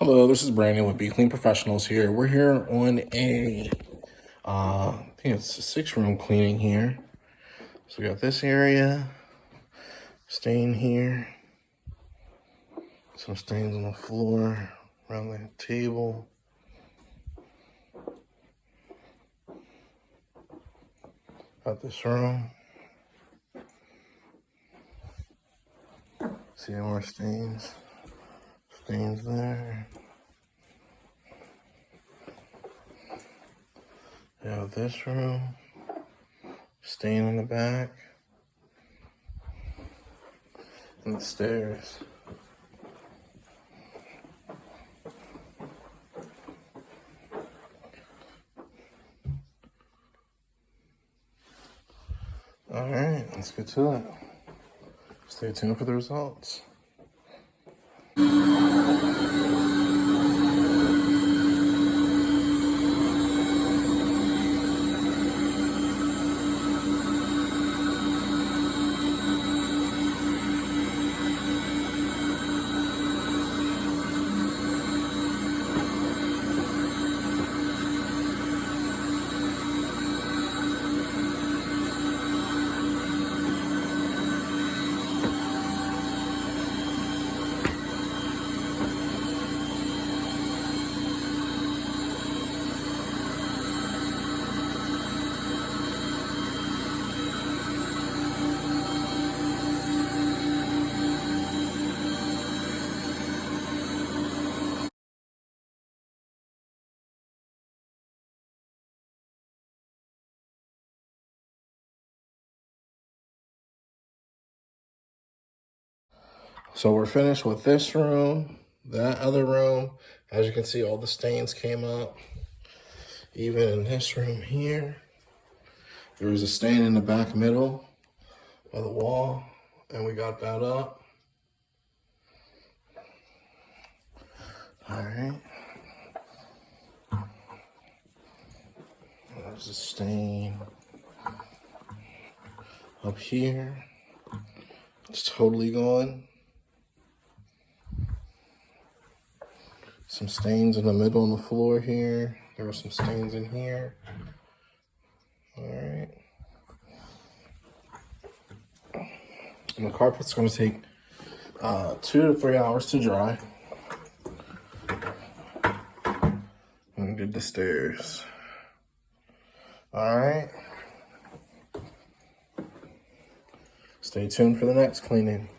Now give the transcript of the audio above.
Hello, this is Brandon with Be Clean Professionals here. We're here on I think it's a 6-room cleaning here. So we got this area, stain here, some stains on the floor, around the table. Got this room. See more stains. Stains there. Have this room, stain in the back, and the stairs. All right, let's get to it. Stay tuned for the results. So we're finished with this room. That other room, as you can see, all the stains came up. Even in this room here, there was a stain in the back middle of the wall, and we got that up. All right. There's a stain up here. It's totally gone. Some stains in the middle on the floor here. There were some stains in here. All right. And the carpet's going to take 2 to 3 hours to dry. And we did the stairs. All right. Stay tuned for the next cleaning.